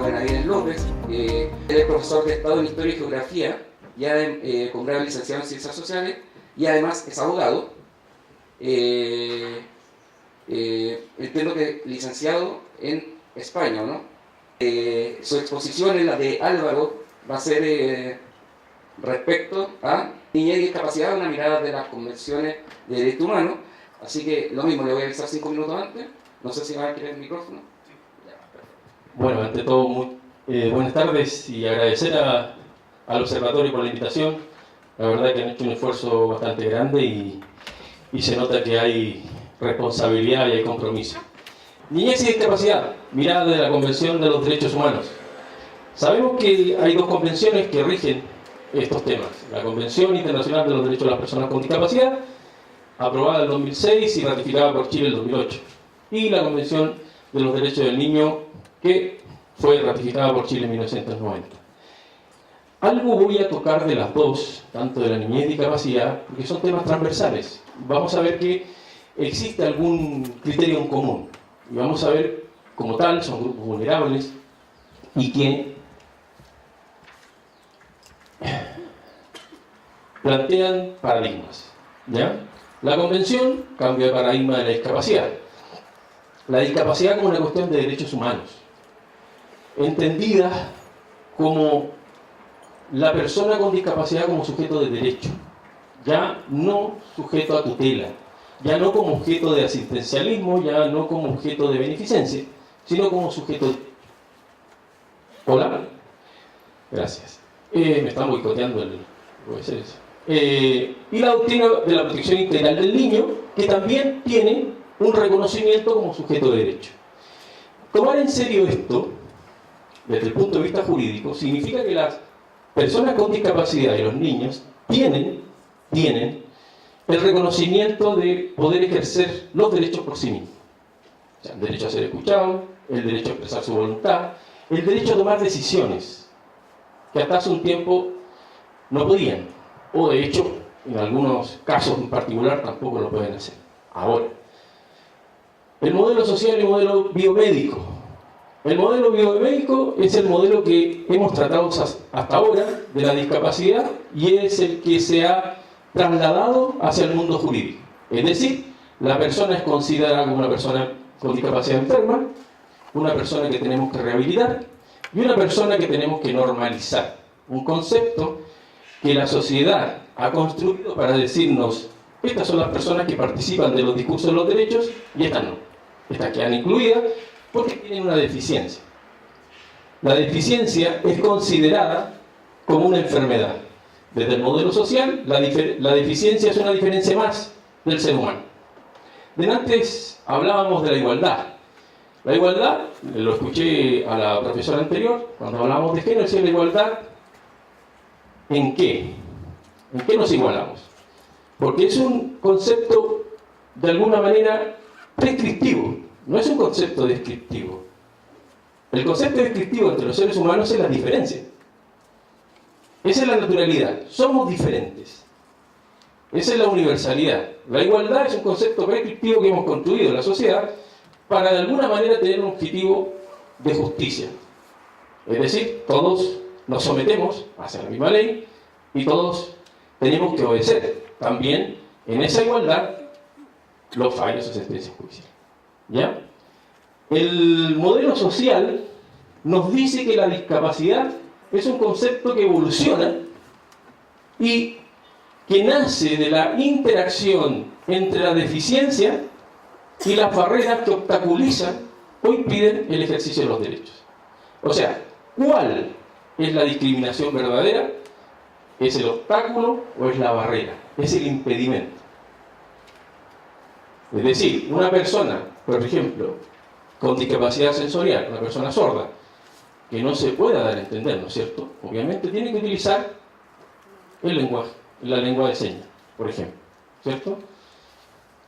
Benavides López, él es profesor de Estado en Historia y Geografía, ya con grado de licenciado en Ciencias Sociales, y además es abogado. Entiendo que licenciado en España, ¿no? Su exposición en la de Álvaro va a ser respecto a niñez y discapacidad, una mirada de las convenciones de derechos humanos. Así que lo mismo, le voy a avisar 5 minutos antes. No sé si va a querer el micrófono. Bueno, ante todo, buenas tardes y agradecer al observatorio por la invitación. La verdad que han hecho un esfuerzo bastante grande y se nota que hay responsabilidad y hay compromiso. Niñez y discapacidad, mirada de la Convención de los Derechos Humanos. Sabemos que hay 2 convenciones que rigen estos temas. La Convención Internacional de los Derechos de las Personas con Discapacidad, aprobada en el 2006 y ratificada por Chile en el 2008. Y la Convención de los Derechos del Niño, que fue ratificada por Chile en 1990. Algo voy a tocar de las 2, tanto de la niñez y discapacidad, porque son temas transversales. Vamos a ver que existe algún criterio en común. Y vamos a ver, como tal, son grupos vulnerables y que plantean paradigmas, ¿ya? La Convención, cambio de paradigma de la discapacidad. La discapacidad como una cuestión de derechos humanos, entendida como la persona con discapacidad como sujeto de derecho, ya no sujeto a tutela, ya no como objeto de asistencialismo, ya no como objeto de beneficencia, sino como sujeto de... ¿Hola? Gracias. Me están boicoteando el... Puede ser eso. Y la doctrina de la protección integral del niño, que también tiene un reconocimiento como sujeto de derecho. Tomar en serio esto, desde el punto de vista jurídico, significa que las personas con discapacidad y los niños tienen el reconocimiento de poder ejercer los derechos por sí mismos. O sea, el derecho a ser escuchado, el derecho a expresar su voluntad, el derecho a tomar decisiones, que hasta hace un tiempo no podían, o de hecho, en algunos casos en particular, tampoco lo pueden hacer. Ahora, el modelo social y el modelo biomédico. El modelo biomédico es el modelo que hemos tratado hasta ahora de la discapacidad y es el que se ha trasladado hacia el mundo jurídico. Es decir, la persona es considerada como una persona con discapacidad enferma, una persona que tenemos que rehabilitar y una persona que tenemos que normalizar. Un concepto que la sociedad ha construido para decirnos: estas son las personas que participan de los discursos de los derechos y estas no. Estas quedan incluidas porque tienen una deficiencia. La deficiencia es considerada como una enfermedad. Desde el modelo social, la deficiencia es una diferencia más del ser humano. Antes hablábamos de la igualdad. La igualdad, lo escuché a la profesora anterior, cuando hablábamos de género, decía: la igualdad, ¿en qué? ¿En qué nos igualamos? Porque es un concepto, de alguna manera, prescriptivo, no es un concepto descriptivo. El concepto descriptivo entre los seres humanos es la diferencia. Esa es la naturalidad, somos diferentes. Esa es la universalidad. La igualdad es un concepto prescriptivo que hemos construido en la sociedad para de alguna manera tener un objetivo de justicia. Es decir, todos nos sometemos hacia la misma ley y todos tenemos que obedecer. También en esa igualdad los fallos o sentencias judiciales. ¿Ya? El modelo social nos dice que la discapacidad es un concepto que evoluciona y que nace de la interacción entre la deficiencia y las barreras que obstaculizan o impiden el ejercicio de los derechos. O sea, ¿cuál es la discriminación verdadera? ¿Es el obstáculo o es la barrera? Es el impedimento. Es decir, una persona, por ejemplo, con discapacidad sensorial, una persona sorda, que no se pueda dar a entender, ¿no es cierto? Obviamente tiene que utilizar el lenguaje, la lengua de señas, por ejemplo, ¿cierto?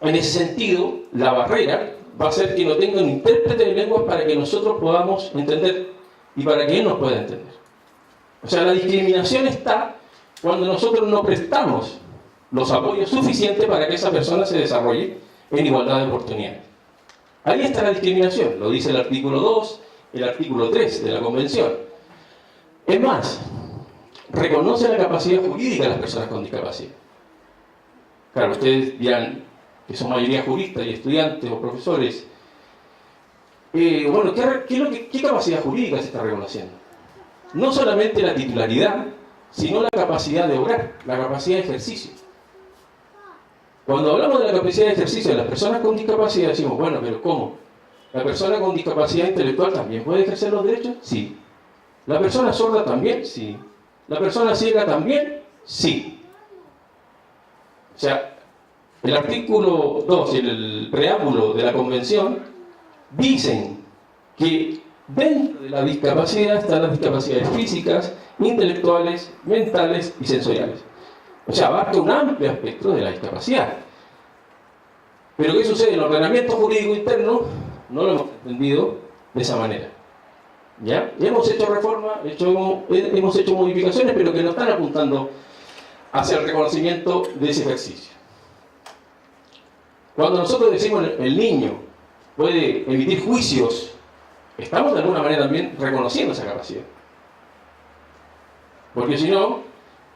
En ese sentido, la barrera va a ser que no tenga un intérprete de lengua para que nosotros podamos entender y para que él nos pueda entender. O sea, la discriminación está cuando nosotros no prestamos los apoyos suficientes para que esa persona se desarrolle en igualdad de oportunidades. Ahí está la discriminación, lo dice el artículo 2 el artículo 3 de la Convención. Es más, reconoce la capacidad jurídica de las personas con discapacidad. Claro, ustedes dirán que son mayoría juristas y estudiantes o profesores. Bueno, ¿qué capacidad jurídica se está reconociendo? No solamente la titularidad, sino la capacidad de obrar, la capacidad de ejercicio. Cuando hablamos de la capacidad de ejercicio de las personas con discapacidad, decimos, bueno, pero ¿cómo? ¿La persona con discapacidad intelectual también puede ejercer los derechos? Sí. ¿La persona sorda también? Sí. ¿La persona ciega también? Sí. O sea, el artículo 2 y el preámbulo de la Convención dicen que dentro de la discapacidad están las discapacidades físicas, intelectuales, mentales y sensoriales. O sea, abarca un amplio espectro de la discapacidad. Pero ¿qué sucede? El ordenamiento jurídico interno no lo hemos entendido de esa manera. ¿Ya? Y hemos hecho reformas, hemos hecho modificaciones, pero que no están apuntando hacia el reconocimiento de ese ejercicio. Cuando nosotros decimos el niño puede emitir juicios, estamos de alguna manera también reconociendo esa capacidad. Porque si no,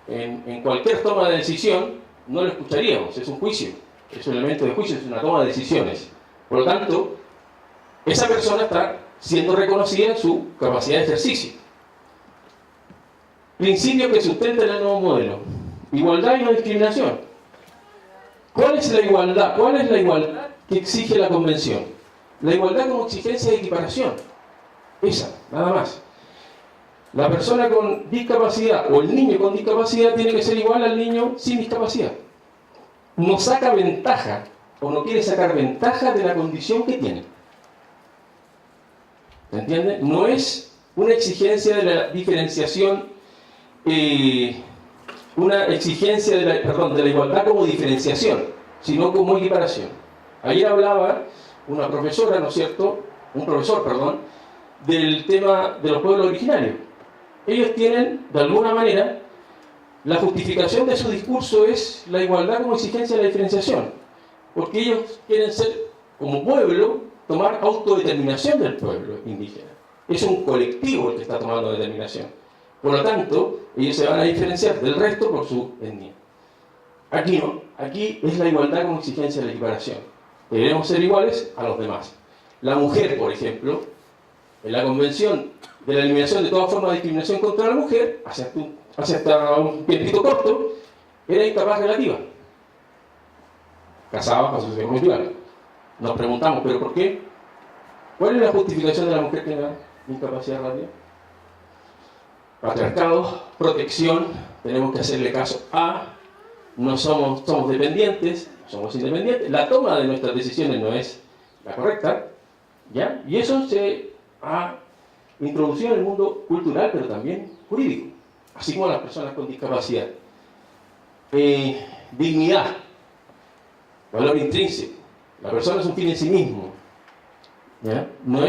en cualquier toma de decisión no lo escucharíamos, es un juicio, es un elemento de juicio, es una toma de decisiones. Por lo tanto, esa persona está siendo reconocida en su capacidad de ejercicio. Principio que sustenta el nuevo modelo: igualdad y no discriminación. ¿Cuál es la igualdad? ¿Cuál es la igualdad que exige la Convención? La igualdad como exigencia de equiparación. Esa, nada más. La persona con discapacidad o el niño con discapacidad tiene que ser igual al niño sin discapacidad. No saca ventaja o no quiere sacar ventaja de la condición que tiene. ¿Se entiende? No es una exigencia de la diferenciación, una exigencia de la igualdad como diferenciación, sino como equiparación. Ayer hablaba una profesora, ¿no es cierto? Un profesor, perdón, del tema de los pueblos originarios. Ellos tienen, de alguna manera, la justificación de su discurso es la igualdad como exigencia de la diferenciación, porque ellos quieren ser, como pueblo, tomar autodeterminación del pueblo indígena. Es un colectivo el que está tomando determinación. Por lo tanto, ellos se van a diferenciar del resto por su etnia. Aquí no, aquí es la igualdad como exigencia de la equiparación. Debemos ser iguales a los demás. La mujer, por ejemplo, en la Convención de la Eliminación de toda forma de discriminación contra la mujer, hace hasta un tiempito corto, era incapaz relativa. Casada bajo asociación conjugal. Nos preguntamos, ¿pero por qué? ¿Cuál es la justificación de la mujer que tenga incapacidad relativa? Patriarcado, protección, tenemos que hacerle caso a, no somos dependientes, somos independientes, la toma de nuestras decisiones no es la correcta, ¿ya? Y eso se ha introducido en el mundo cultural, pero también jurídico, así como las personas con discapacidad. Dignidad, valor intrínseco. La persona es un fin en sí mismo, ¿ya? No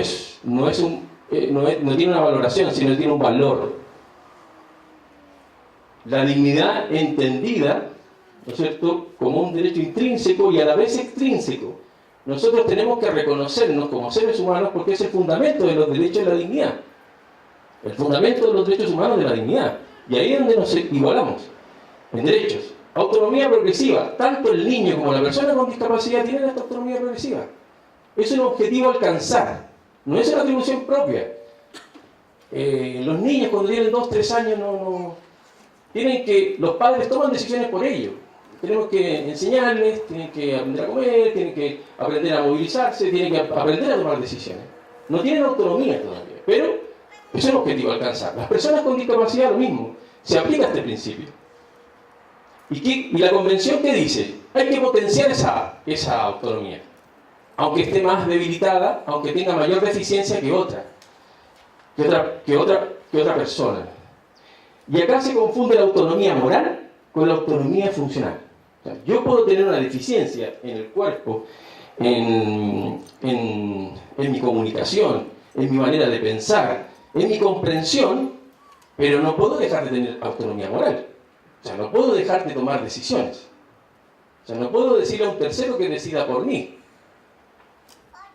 tiene una valoración, sino tiene un valor. La dignidad entendida, ¿no es cierto?, como un derecho intrínseco y a la vez extrínseco. Nosotros tenemos que reconocernos como seres humanos porque es el fundamento de los derechos de la dignidad. El fundamento de los derechos humanos de la dignidad. Y ahí es donde nos igualamos, en derechos. Autonomía progresiva. Tanto el niño como la persona con discapacidad tienen esta autonomía progresiva. Es un objetivo a alcanzar. No es una atribución propia. Los niños cuando tienen 2 o 3 años los padres toman decisiones por ellos. Tenemos que enseñarles, tienen que aprender a comer, tienen que aprender a movilizarse, tienen que aprender a tomar decisiones. No tienen autonomía todavía, pero es un objetivo a alcanzar. Las personas con discapacidad lo mismo, se aplica este principio. ¿Y la Convención qué dice? Hay que potenciar esa autonomía, aunque esté más debilitada, aunque tenga mayor deficiencia que otra persona. Y acá se confunde la autonomía moral con la autonomía funcional. O sea, yo puedo tener una deficiencia en el cuerpo, en mi comunicación, en mi manera de pensar, en mi comprensión, pero no puedo dejar de tener autonomía moral. O sea, no puedo dejar de tomar decisiones. O sea, no puedo decirle a un tercero que decida por mí.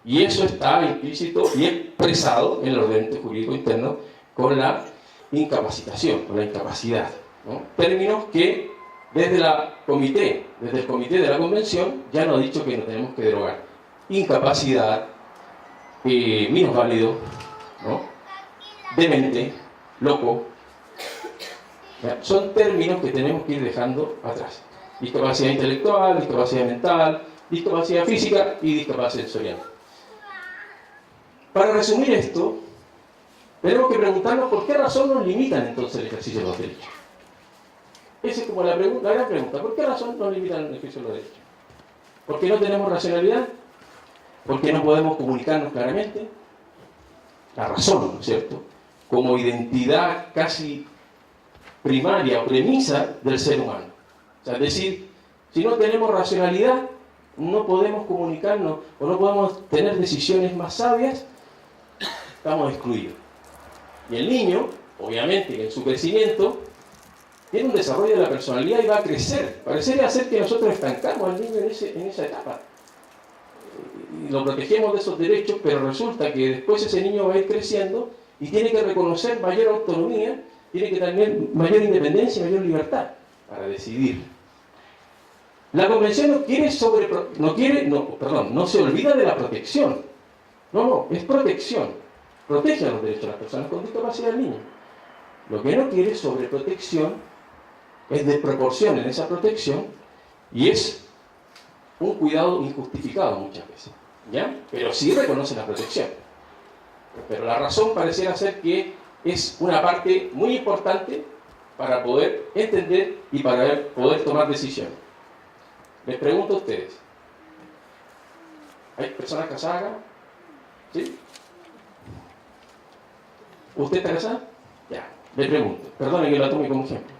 Y eso está implícito y expresado en el ordenamiento jurídico interno con la incapacitación, con la incapacidad, ¿no? Términos que desde el comité de la convención ya nos ha dicho que no tenemos que derogar. Incapacidad, minusválido, ¿no? Demente, loco. ¿Ya? Son términos que tenemos que ir dejando atrás. Discapacidad intelectual, discapacidad mental, discapacidad física y discapacidad sensorial. Para resumir esto, tenemos que preguntarnos por qué razón nos limitan entonces el ejercicio de los derechos. Esa es como la gran pregunta. ¿Por qué razón nos limitan el ejercicio de los derechos? ¿Por qué no tenemos racionalidad? ¿Por qué no podemos comunicarnos claramente? La razón, ¿no es cierto? Como identidad casi primaria o premisa del ser humano. O sea, es decir, si no tenemos racionalidad, no podemos comunicarnos o no podemos tener decisiones más sabias, estamos excluidos. Y el niño, obviamente, en su crecimiento, tiene un desarrollo de la personalidad y va a crecer. Parecería ser que nosotros estancamos al niño en esa etapa. Y lo protegemos de esos derechos, pero resulta que después ese niño va a ir creciendo y tiene que reconocer mayor autonomía, tiene que tener mayor independencia y mayor libertad para decidir. La Convención no se olvida de la protección. No, es protección. Protege los derechos de las personas con discapacidad del niño. Lo que no quiere es sobreprotección, es desproporción en esa protección y es un cuidado injustificado muchas veces. ¿Ya? Pero sí reconoce la protección. Pero la razón pareciera ser que es una parte muy importante para poder entender y para poder tomar decisiones. Les pregunto a ustedes, ¿hay personas casadas acá? ¿Sí? ¿Usted está casada? Ya, le pregunto, perdone que lo tome como ejemplo.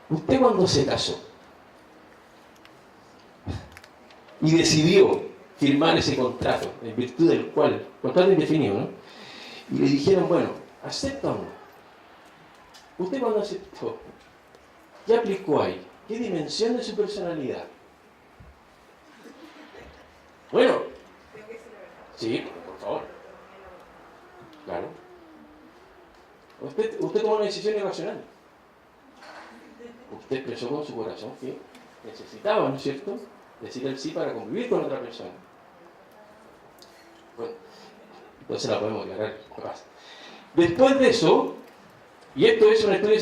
¿Usted cuando se casó y decidió firmar ese contrato, en virtud del cual, contrato indefinido, ¿no? Y le dijeron, bueno, ¿acepta o no? ¿Usted cuando aceptó, qué aplicó ahí? ¿Qué dimensión de su personalidad? Bueno, sí, por favor. Claro. Usted tomó una decisión irracional. Usted expresó con su corazón que necesitaba, ¿no es cierto?, decir el sí para convivir con otra persona. Bueno, entonces la podemos aclarar capaz. Después de eso, y esto es un estudio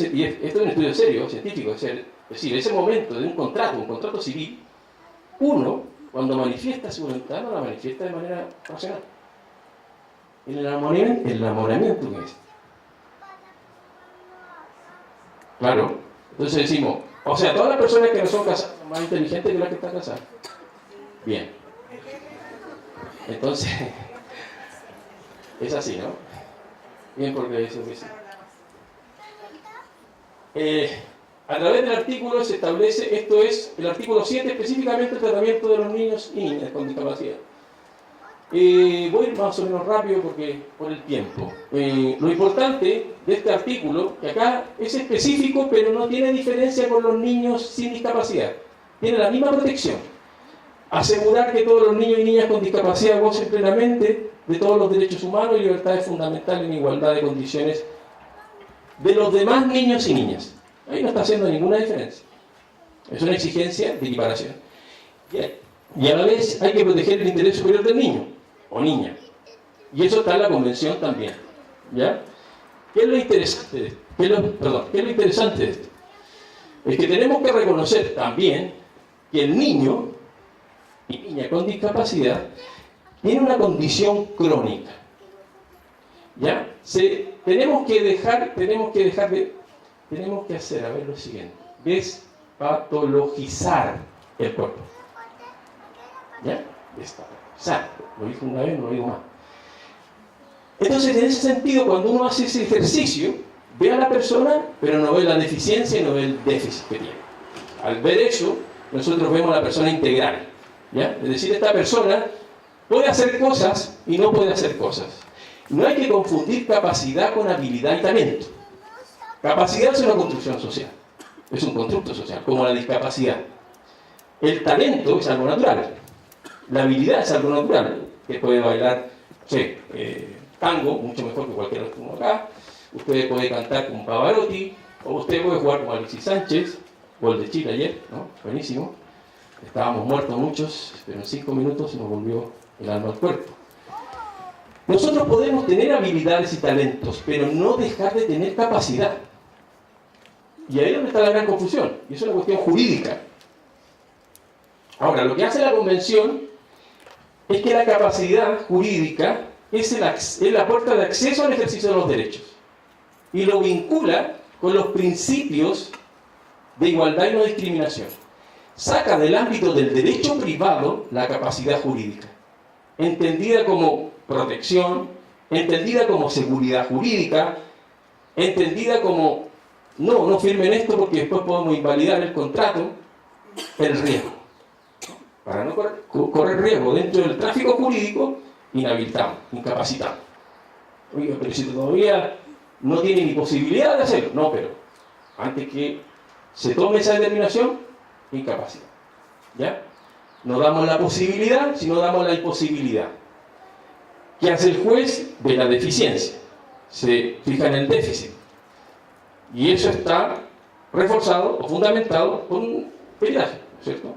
serio, científico, es decir, ese momento de un contrato civil, uno, cuando manifiesta su voluntad, no la manifiesta de manera racional. El enamoramiento que es. Claro. Entonces decimos, o sea, todas las personas que no son casadas son más inteligentes que las que están casadas. Bien. Entonces, es así, ¿no? Bien, porque eso es así. A través del artículo se establece, esto es el artículo 7, específicamente el tratamiento de los niños y niñas con discapacidad. Voy a ir más o menos rápido por el tiempo. Lo importante de este artículo, que acá es específico, pero no tiene diferencia con los niños sin discapacidad. Tiene la misma protección. Asegurar que todos los niños y niñas con discapacidad gocen plenamente de todos los derechos humanos y libertades fundamentales en igualdad de condiciones de los demás niños y niñas. Ahí no está haciendo ninguna diferencia. Es una exigencia de equiparación. Y a la vez hay que proteger el interés superior del niño o niña. Y eso está en la Convención también. ¿Ya? ¿Qué es lo interesante de esto? ¿Qué es lo interesante de esto? Es que tenemos que reconocer también que el niño y niña con discapacidad tiene una condición crónica. ¿Ya? Tenemos que hacer, a ver lo siguiente, despatologizar el cuerpo. ¿Ya? Despatologizar. Lo dijo una vez, no lo digo más. Entonces, en ese sentido, cuando uno hace ese ejercicio, ve a la persona, pero no ve la deficiencia y no ve el déficit que tiene. Al ver eso, nosotros vemos a la persona integral. ¿Ya? Es decir, esta persona puede hacer cosas y no puede hacer cosas. No hay que confundir capacidad con habilidad y talento. Capacidad es una construcción social, es un constructo social, como la discapacidad. El talento es algo natural, la habilidad es algo natural, Usted puede bailar, no sé, tango, mucho mejor que cualquier otro uno acá. Usted puede cantar como Pavarotti, o usted puede jugar como Alexis Sánchez, gol de Chile ayer, ¿no? Buenísimo. Estábamos muertos muchos, pero en 5 minutos nos volvió el alma al cuerpo. Nosotros podemos tener habilidades y talentos, pero no dejar de tener capacidad. Y ahí es donde está la gran confusión, y es una cuestión jurídica. Ahora, lo que hace la Convención es que la capacidad jurídica es la puerta de acceso al ejercicio de los derechos. Y lo vincula con los principios de igualdad y no discriminación. Saca del ámbito del derecho privado la capacidad jurídica, entendida como protección, entendida como seguridad jurídica, entendida como no firmen esto porque después podemos invalidar el contrato, el riesgo. Para no correr riesgo dentro del tráfico jurídico, inhabilitamos, incapacitamos. Oiga, pero si todavía no tiene ni posibilidad de hacerlo. No, pero antes que se tome esa determinación, incapacidad. ¿Ya? No damos la posibilidad, sino damos la imposibilidad. ¿Qué hace el juez? Ve la deficiencia. Se fija en el déficit. Y eso está reforzado o fundamentado con un peritaje, ¿cierto?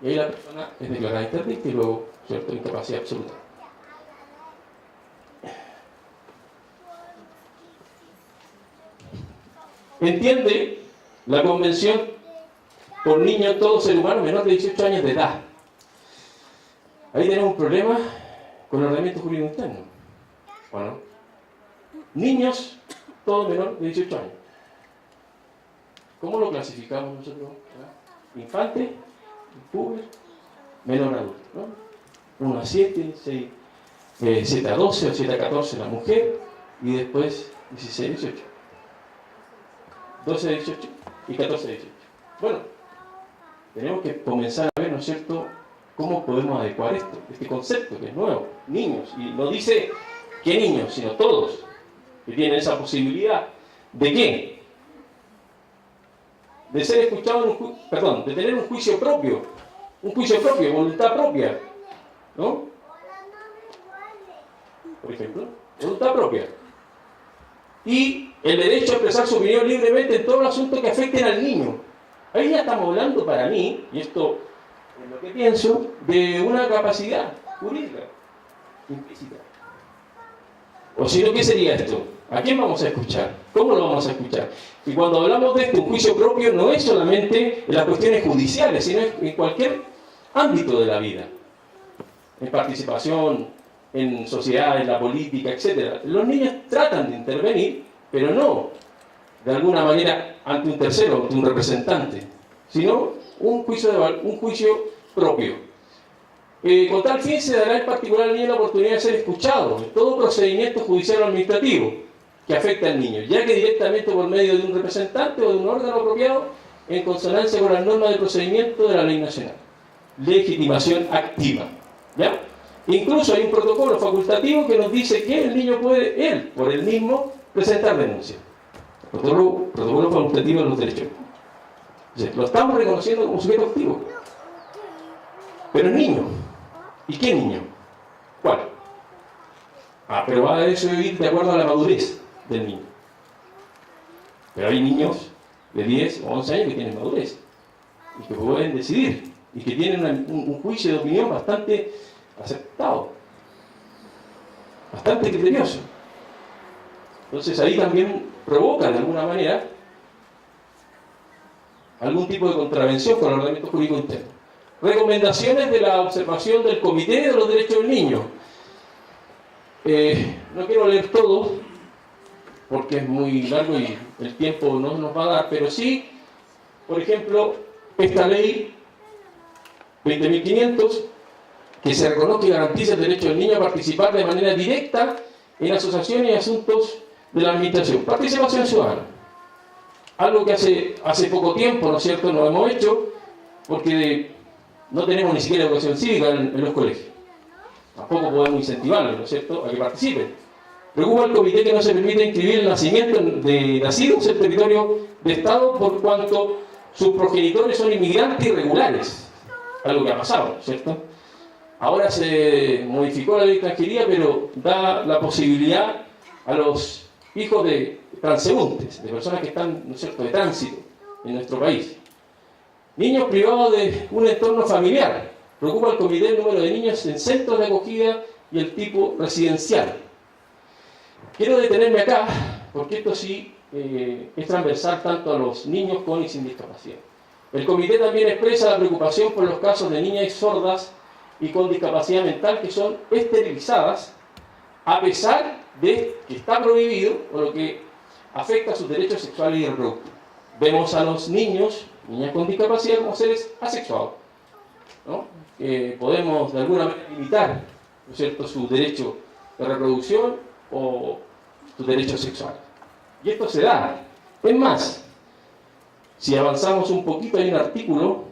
Y ahí la persona es declarada interdicta y luego, ¿cierto?, incapacidad absoluta. Entiende la Convención por niño todo ser humano menor de 18 años de edad. Ahí tenemos un problema con el ordenamiento jurídico interno. ¿O no? Niños, todo menor de 18 años. ¿Cómo lo clasificamos nosotros? Infante, puber, menor adulto, ¿no? 1 a 7, 7 a 12 o 7 a 14 la mujer, y después 16 a 18. 12 a 18 y 14 a 18. Bueno, tenemos que comenzar a ver, ¿no es cierto?, cómo podemos adecuar esto, este concepto que es nuevo. Niños, y no dice qué niños, sino todos que tienen esa posibilidad. ¿De qué? De ser escuchados, de tener un juicio propio, voluntad propia, ¿no? Por ejemplo, voluntad propia. Y el derecho a expresar su opinión libremente en todos los asuntos que afecten al niño. Ahí ya estamos hablando, para mí, y esto es lo que pienso, de una capacidad jurídica implícita. O si no, ¿qué sería esto? ¿A quién vamos a escuchar? ¿Cómo lo vamos a escuchar? Y cuando hablamos de esto, un juicio propio no es solamente en las cuestiones judiciales, sino en cualquier ámbito de la vida. En participación, en sociedad, en la política, etc. Los niños tratan de intervenir, pero no de alguna manera ante un tercero, ante un representante, sino un juicio propio. Con tal fin se dará en particular al niño la oportunidad de ser escuchado en todo procedimiento judicial o administrativo que afecta al niño, ya que directamente por medio de un representante o de un órgano apropiado en consonancia con las normas de procedimiento de la ley nacional. Legitimación activa. ¿Ya? Incluso hay un protocolo facultativo que nos dice que el niño puede, él, por él mismo, presentar denuncia. Protocolo facultativo de los derechos. Entonces, lo estamos reconociendo como sujeto activo. Pero es niño. ¿Y qué niño? ¿Cuál? Pero va a eso ir de acuerdo a la madurez del niño. Pero hay niños de 10 o 11 años que tienen madurez y que pueden decidir y que tienen un juicio de opinión bastante aceptado, bastante criterioso. Entonces ahí también provoca de alguna manera algún tipo de contravención con el ordenamiento jurídico interno. Recomendaciones de la observación del Comité de los Derechos del Niño. No quiero leer todo porque es muy largo y el tiempo no nos va a dar, pero sí, por ejemplo, esta ley 20.500 que se reconoce y garantiza el derecho del niño a participar de manera directa en asociaciones y asuntos de la administración. Participación ciudadana. Algo que hace poco tiempo, ¿no es cierto?, no hemos hecho, porque no tenemos ni siquiera educación cívica en los colegios. Tampoco podemos incentivarlos, ¿no es cierto?, a que participen. Preocupa al comité que no se permite inscribir el nacimiento de nacidos en territorio de Estado por cuanto sus progenitores son inmigrantes irregulares. Algo que ha pasado, ¿cierto? Ahora se modificó la ley de extranjería, pero da la posibilidad a los hijos de transeúntes, de personas que están, ¿no es cierto?, de tránsito en nuestro país. Niños privados de un entorno familiar. Preocupa el comité el número de niños en centros de acogida y el tipo residencial. Quiero detenerme acá, porque esto sí es transversal tanto a los niños con y sin discapacidad. El comité también expresa la preocupación por los casos de niñas sordas y con discapacidad mental que son esterilizadas, a pesar de que está prohibido, o lo que afecta a sus derechos sexuales y reproductivos. Vemos a los niñas con discapacidad como seres asexuados, ¿no? Podemos de alguna manera limitar, ¿no es cierto?, su derecho de reproducción o sus derechos sexuales. Y esto se da. Es más, si avanzamos un poquito, hay un artículo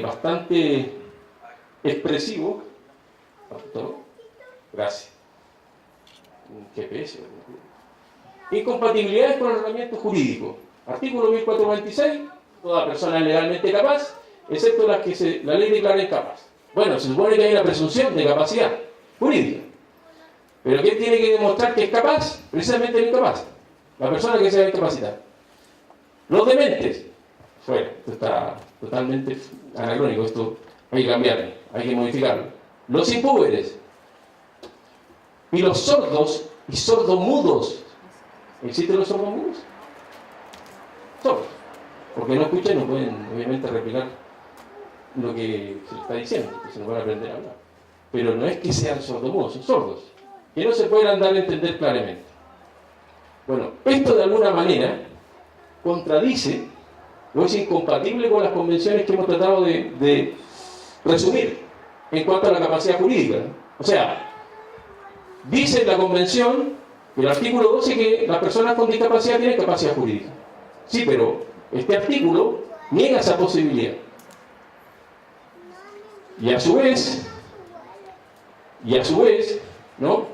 bastante expresivo. Gracias. Un GPS. Incompatibilidades con el ordenamiento jurídico. Artículo 1426. Toda persona es legalmente capaz, excepto las que la ley declara incapaz. Bueno, se supone que hay una presunción de capacidad jurídica. Pero ¿quién tiene que demostrar que es capaz? Precisamente el incapaz. La persona que se va a incapacitar. Los dementes. Fuera. Esto está totalmente anacrónico. Esto hay que cambiarlo. Hay que modificarlo. Los impúberes. Y los sordos y sordomudos. ¿Existen los sordomudos? Sordos. Porque no escuchan, no pueden obviamente replicar lo que se les está diciendo, porque se no van a aprender a hablar. Pero no es que sean sordomudos, son sordos, que no se pueden dar a entender claramente. Bueno, esto de alguna manera contradice o es incompatible con las convenciones que hemos tratado de resumir en cuanto a la capacidad jurídica. O sea, dice la convención, el artículo 12, que las personas con discapacidad tienen capacidad jurídica. Sí, pero este artículo niega esa posibilidad. Y a su vez, ¿no?,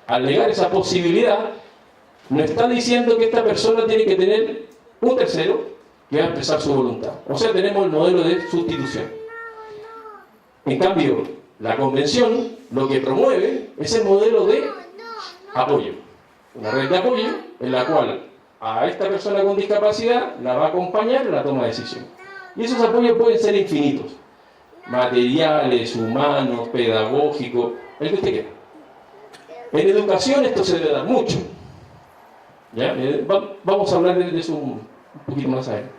al negar esa posibilidad, nos está diciendo que esta persona tiene que tener un tercero que va a expresar su voluntad. O sea, tenemos el modelo de sustitución. En cambio, la convención lo que promueve es el modelo de apoyo. Una red de apoyo en la cual a esta persona con discapacidad la va a acompañar en la toma de decisión. Y esos apoyos pueden ser infinitos. Materiales, humanos, pedagógicos, el que usted quiera. En educación esto se debe dar mucho. ¿Ya? Vamos a hablar de eso un poquito más adelante.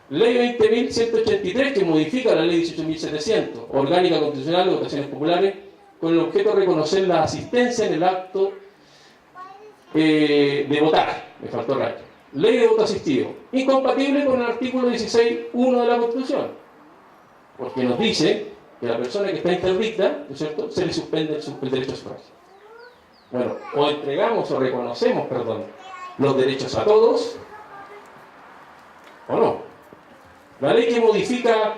Ley 20.183, que modifica la ley 18.700, orgánica constitucional de votaciones populares, con el objeto de reconocer la asistencia en el acto de votar. Me faltó rayo. Ley de voto asistido, incompatible con el artículo 16.1 de la Constitución, porque nos dice que a la persona que está interdicta, ¿no es cierto?, se le suspende el derecho a sufragio. Bueno, o entregamos o reconocemos, los derechos a todos, o no. La ley que modifica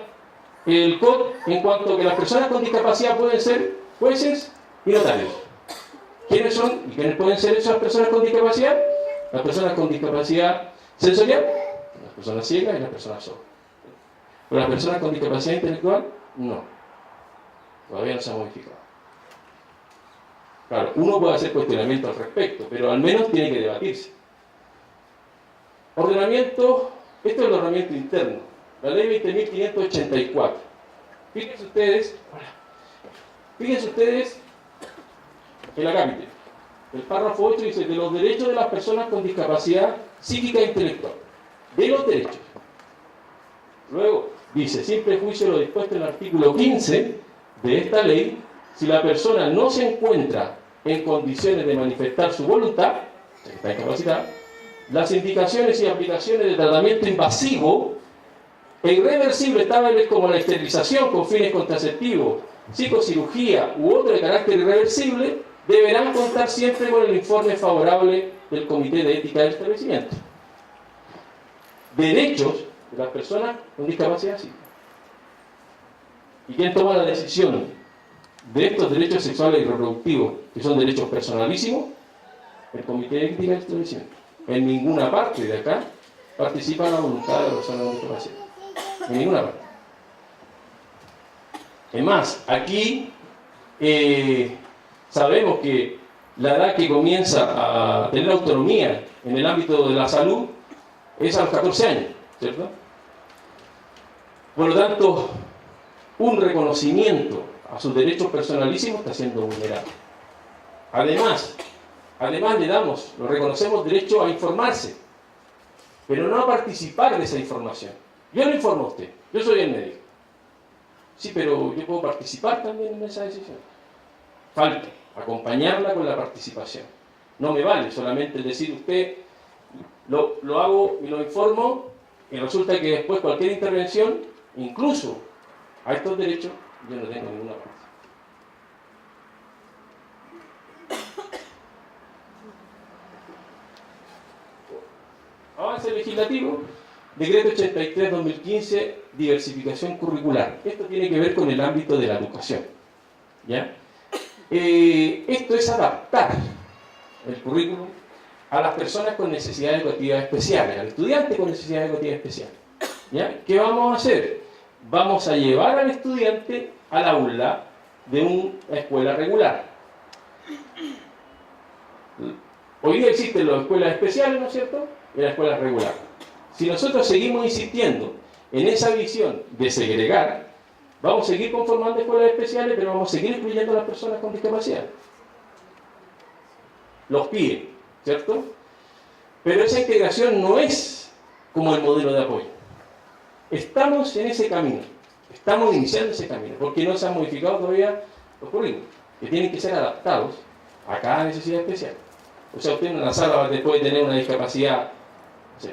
el COD en cuanto a que las personas con discapacidad pueden ser jueces y notarios. ¿Quiénes son y quiénes pueden ser esas personas con discapacidad? Las personas con discapacidad sensorial, las personas ciegas y las personas sordas. Pero las personas con discapacidad intelectual, no. Todavía no se ha modificado. Claro, uno puede hacer cuestionamiento al respecto, pero al menos tiene que debatirse. Ordenamiento, esto es el ordenamiento interno. La ley 20.584. Fíjense ustedes en la cápita. El párrafo 8 dice: de los derechos de las personas con discapacidad psíquica e intelectual. De los derechos. Luego dice: sin prejuicio de lo dispuesto en el artículo 15 de esta ley, si la persona no se encuentra en condiciones de manifestar su voluntad, está incapacitada, las indicaciones y aplicaciones de tratamiento invasivo e irreversible, tales como la esterilización con fines contraceptivos, psicocirugía u otro de carácter irreversible, deberán contar siempre con el informe favorable del Comité de Ética del establecimiento. Derechos de las personas con discapacidad psíquica. ¿Y quién toma la decisión de estos derechos sexuales y reproductivos, que son derechos personalísimos? El Comité de Ética del establecimiento. En ninguna parte de acá participa la voluntad de la persona con discapacidad. En ninguna parte. Es más, aquí sabemos que la edad que comienza a tener autonomía en el ámbito de la salud es a los 14 años, ¿cierto? Por lo tanto, un reconocimiento a sus derechos personalísimos está siendo vulnerado. Además lo reconocemos derecho a informarse, pero no a participar de esa información. Yo lo informo a usted, yo soy el médico. Sí, pero yo puedo participar también en esa decisión. Falta acompañarla con la participación. No me vale solamente decir usted, lo hago y lo informo, y resulta que después cualquier intervención, incluso a estos derechos, yo no tengo ninguna parte. Avance legislativo, decreto 83-2015, diversificación curricular. Esto tiene que ver con el ámbito de la educación, ¿ya? Esto es adaptar el currículum a las personas con necesidades educativas especiales, al estudiante con necesidades educativas especiales, ¿ya? ¿Qué vamos a hacer? Vamos a llevar al estudiante al aula de una escuela regular. Hoy día existen las escuelas especiales, ¿no es cierto?, y las escuelas regulares. Si nosotros seguimos insistiendo en esa visión de segregar, vamos a seguir conformando escuelas especiales, pero vamos a seguir incluyendo a las personas con discapacidad. Los PIE, ¿cierto? Pero esa integración no es como el modelo de apoyo. Estamos en ese camino, estamos iniciando ese camino, porque no se han modificado todavía los currículos, que tienen que ser adaptados a cada necesidad especial. O sea, usted en la sala puede tener una discapacidad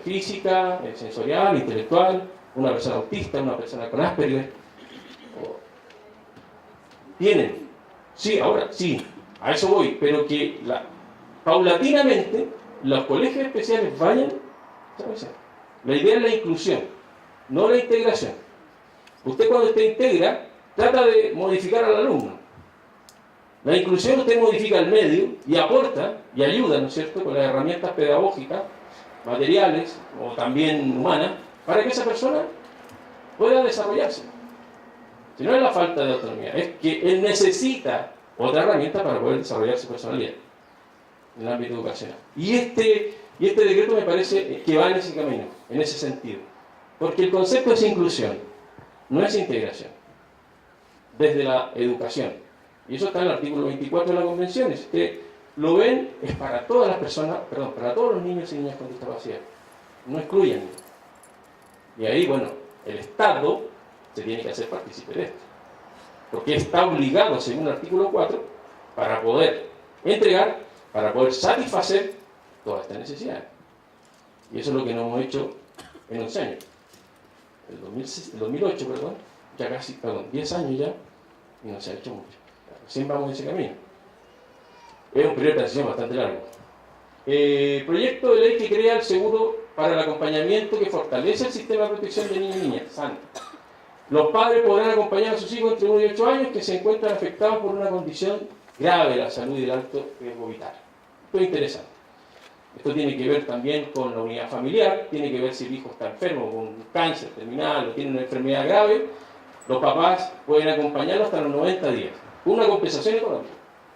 física, sensorial, intelectual, una persona autista, una persona con Asperger. Tienen, sí, ahora sí, a eso voy, pero que paulatinamente los colegios especiales vayan, ¿sabes? La idea es la inclusión, no la integración. Usted cuando usted integra, trata de modificar al alumno. La inclusión usted modifica el medio y aporta y ayuda, ¿no es cierto?, con las herramientas pedagógicas, materiales o también humanas, para que esa persona pueda desarrollarse. Si no es la falta de autonomía, es que él necesita otra herramienta para poder desarrollar su personalidad en el ámbito educacional. Y este decreto me parece que va en ese camino, en ese sentido. Porque el concepto es inclusión, no es integración, desde la educación. Y eso está en el artículo 24 de la Convención. Si ustedes lo ven, es para todas las personas, perdón, para todos los niños y niñas con discapacidad. No excluyen. Y ahí, bueno, el Estado se tiene que hacer partícipe de esto. Porque está obligado, según el artículo 4, para poder entregar, para poder satisfacer todas estas necesidades. Y eso es lo que no hemos hecho en 11 años. El 2008, perdón, ya casi, 10 años ya, y no se ha hecho mucho. Recién vamos en ese camino. Es un periodo de transición bastante largo. Proyecto de ley que crea el seguro para el acompañamiento que fortalece el sistema de protección de niños y niñas, SAN. Los padres podrán acompañar a sus hijos entre 1 y 8 años que se encuentran afectados por una condición grave de la salud y del alto riesgo vital. Esto es interesante. Esto tiene que ver también con la unidad familiar, tiene que ver si el hijo está enfermo con cáncer terminal o tiene una enfermedad grave. Los papás pueden acompañarlo hasta los 90 días, con una compensación económica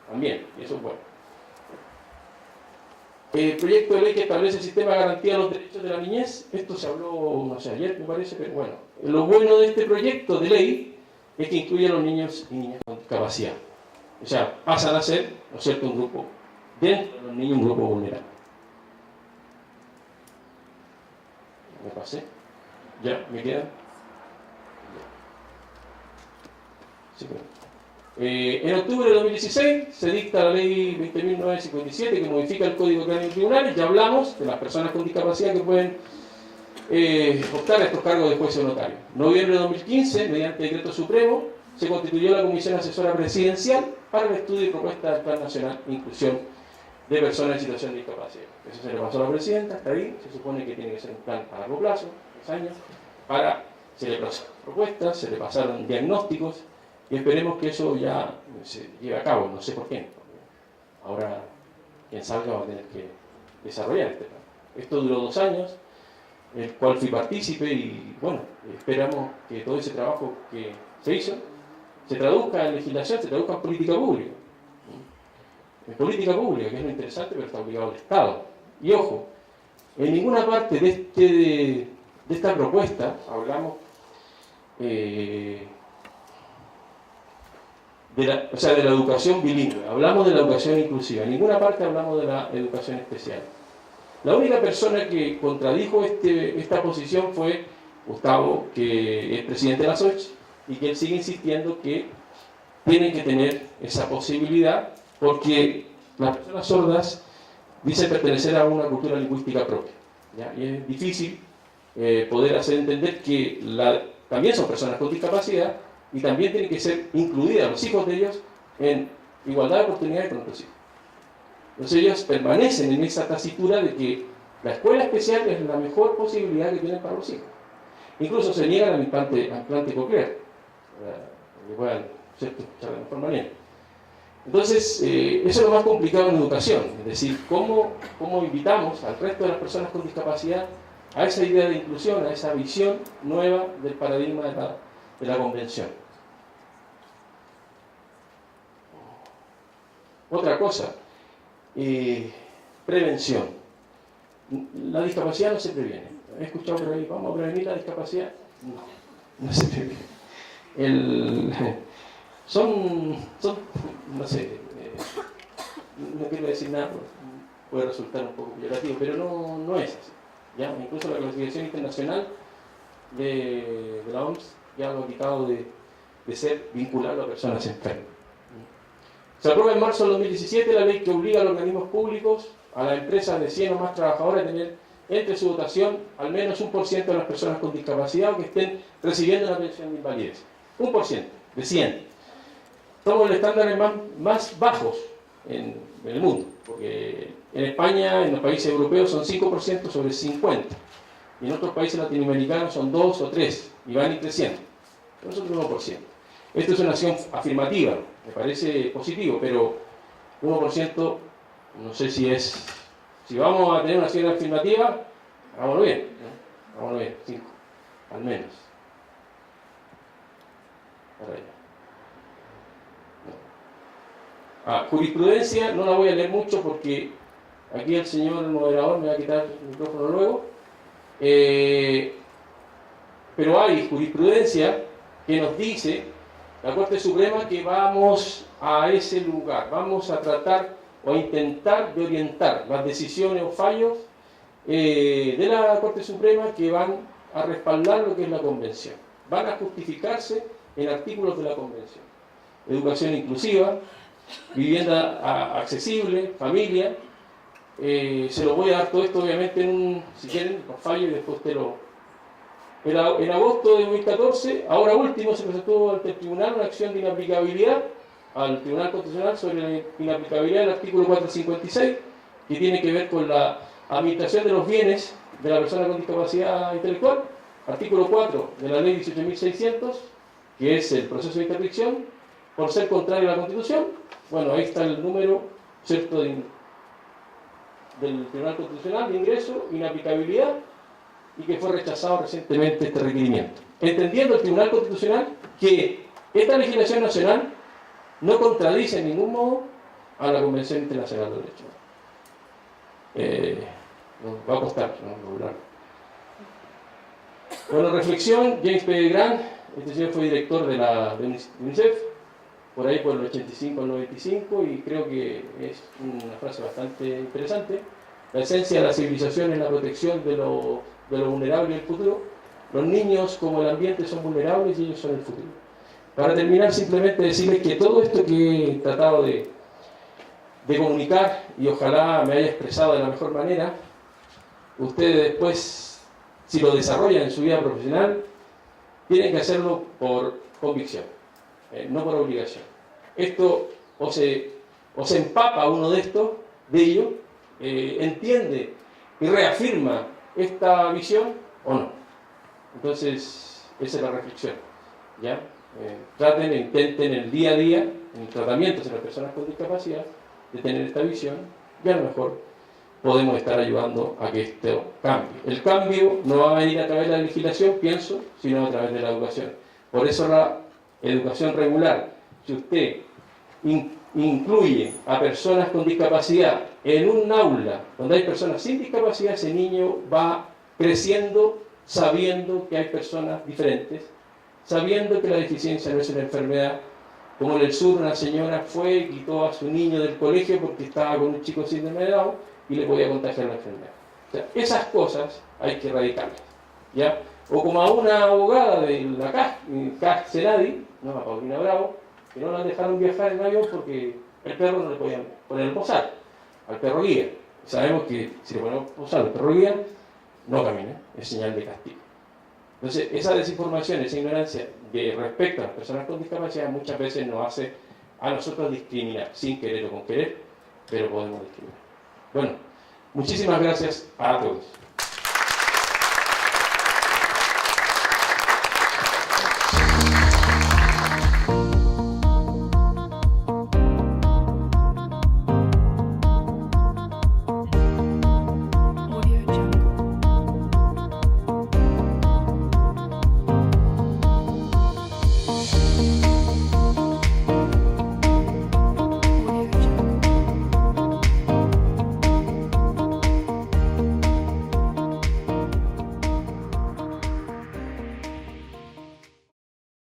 también, y eso es bueno. El proyecto de ley que establece el sistema de garantía de los derechos de la niñez, esto se habló, no sé, ayer me parece, pero bueno. Lo bueno de este proyecto de ley es que incluye a los niños y niñas con discapacidad. O sea, pasan a ser, ¿no es cierto?, un grupo, dentro de los niños, un grupo vulnerable. ¿Me pasé? ¿Ya? ¿Me quedan? Sí, bueno. En octubre de 2016 se dicta la ley 20.957 que modifica el Código Orgánico de Tribunales. Ya hablamos de las personas con discapacidad que pueden optar a estos cargos de juez o notario. En noviembre de 2015, mediante decreto supremo, se constituyó la Comisión Asesora Presidencial para el estudio y propuesta del Plan Nacional de Inclusión de Personas en Situación de Discapacidad. Eso se le pasó a la Presidenta, hasta ahí. Se supone que tiene que ser un plan a largo plazo, 10 años, se le pasaron propuestas, se le pasaron diagnósticos, y esperemos que eso ya se lleve a cabo, no sé por qué. Ahora, quien salga va a tener que desarrollar este plan. Esto duró 2 años, el cual fui partícipe y bueno, esperamos que todo ese trabajo que se hizo se traduzca en legislación, se traduzca en política pública. En política pública, que es lo interesante, pero está obligado el Estado. Y ojo, en ninguna parte de esta propuesta hablamos de la educación bilingüe, hablamos de la educación inclusiva, en ninguna parte hablamos de la educación especial. La única persona que contradijo esta posición fue Gustavo, que es presidente de la SOCH, y que él sigue insistiendo que tienen que tener esa posibilidad porque las personas sordas dicen pertenecer a una cultura lingüística propia, ¿ya? Y es difícil poder hacer entender que también son personas con discapacidad y también tienen que ser incluidas los hijos de ellos en igualdad de oportunidades con otros hijos. Entonces ellos permanecen en esa tesitura de que la escuela especial es la mejor posibilidad que tienen para los hijos. Incluso se niegan al implante coclear, que puedan escuchar de mejor manera. Entonces, eso es lo más complicado en educación, es decir, cómo invitamos al resto de las personas con discapacidad a esa idea de inclusión, a esa visión nueva del paradigma de la convención. Otra cosa, prevención. La discapacidad no se previene. He escuchado por ahí, ¿vamos a prevenir la discapacidad? No se previene. No sé, no quiero decir nada, puede resultar un poco peyorativo, pero no es así. ¿Ya? Incluso la clasificación internacional de la OMS ya lo ha quitado de ser vinculado a personas enfermas. Se aprueba en marzo del 2017 la ley que obliga a los organismos públicos, a las empresas de 100 o más trabajadores, a tener entre su dotación al menos 1% de las personas con discapacidad o que estén recibiendo una pensión de invalidez. 1% de 100. Somos los estándares más bajos en el mundo, porque en España, en los países europeos, son 5% sobre 50, y en otros países latinoamericanos son 2 o 3, y van creciendo. Nosotros 1%. Esto es una acción afirmativa, me parece positivo, pero 1% no sé si es... Si vamos a tener una acción afirmativa, hagámoslo bien, ¿no? Hagámoslo bien, 5, al menos. Para allá. Jurisprudencia, no la voy a leer mucho porque aquí el señor moderador me va a quitar el micrófono luego. Pero hay jurisprudencia que nos dice, la Corte Suprema, que vamos a ese lugar, vamos a tratar o a intentar de orientar las decisiones o fallos de la Corte Suprema que van a respaldar lo que es la Convención. Van a justificarse en artículos de la Convención. Educación inclusiva, vivienda accesible, familia. Se lo voy a dar todo esto obviamente si quieren, por fallo y después te lo... En agosto de 2014, ahora último, se presentó ante el tribunal una acción de inaplicabilidad al Tribunal Constitucional sobre la inaplicabilidad del artículo 456, que tiene que ver con la administración de los bienes de la persona con discapacidad intelectual, artículo 4 de la ley 18.600, que es el proceso de interdicción, por ser contrario a la Constitución. Bueno, ahí está el número, ¿cierto?, del Tribunal Constitucional de ingreso, inaplicabilidad, y que fue rechazado recientemente este requerimiento. Entendiendo el Tribunal Constitucional que esta legislación nacional no contradice en ningún modo a la Convención Internacional de Derechos. Nos va a costar, ¿no?, lograrlo. Bueno, reflexión, James P. Grant, este señor fue director de UNICEF, por ahí por el 85 al 95, y creo que es una frase bastante interesante. La esencia de la civilización es la protección de lo vulnerable del futuro. Los niños, como el ambiente, son vulnerables y ellos son el futuro. Para terminar, simplemente decirles que todo esto que he tratado de comunicar, y ojalá me haya expresado de la mejor manera, ustedes después, si lo desarrollan en su vida profesional, tienen que hacerlo por convicción, no por obligación. Esto o se empapa uno de ello, entiende y reafirma esta visión o no. Entonces, esa es la reflexión, ¿ya? Traten e intenten en el día a día, en el tratamiento de las personas con discapacidad, de tener esta visión, y a lo mejor podemos estar ayudando a que esto cambie. El cambio no va a venir a través de la legislación, pienso, sino a través de la educación. Por eso educación regular, si usted incluye a personas con discapacidad en un aula donde hay personas sin discapacidad, ese niño va creciendo sabiendo que hay personas diferentes, sabiendo que la deficiencia no es una enfermedad. Como en el sur una señora fue y quitó a su niño del colegio porque estaba con un chico síndrome de Down y le podía contagiar la enfermedad. O sea, esas cosas hay que erradicarlas, ¿ya? O como a una abogada de la CAS Senadi, no, a Paulina Bravo, que no la dejaron viajar en avión porque el perro no le podían poner el bozal al perro guía. Sabemos que si le ponemos bozal al perro guía, no camina, es señal de castigo. Entonces, esa desinformación, esa ignorancia de respecto a las personas con discapacidad muchas veces nos hace a nosotros discriminar, sin querer o con querer, pero podemos discriminar. Bueno, muchísimas gracias a todos.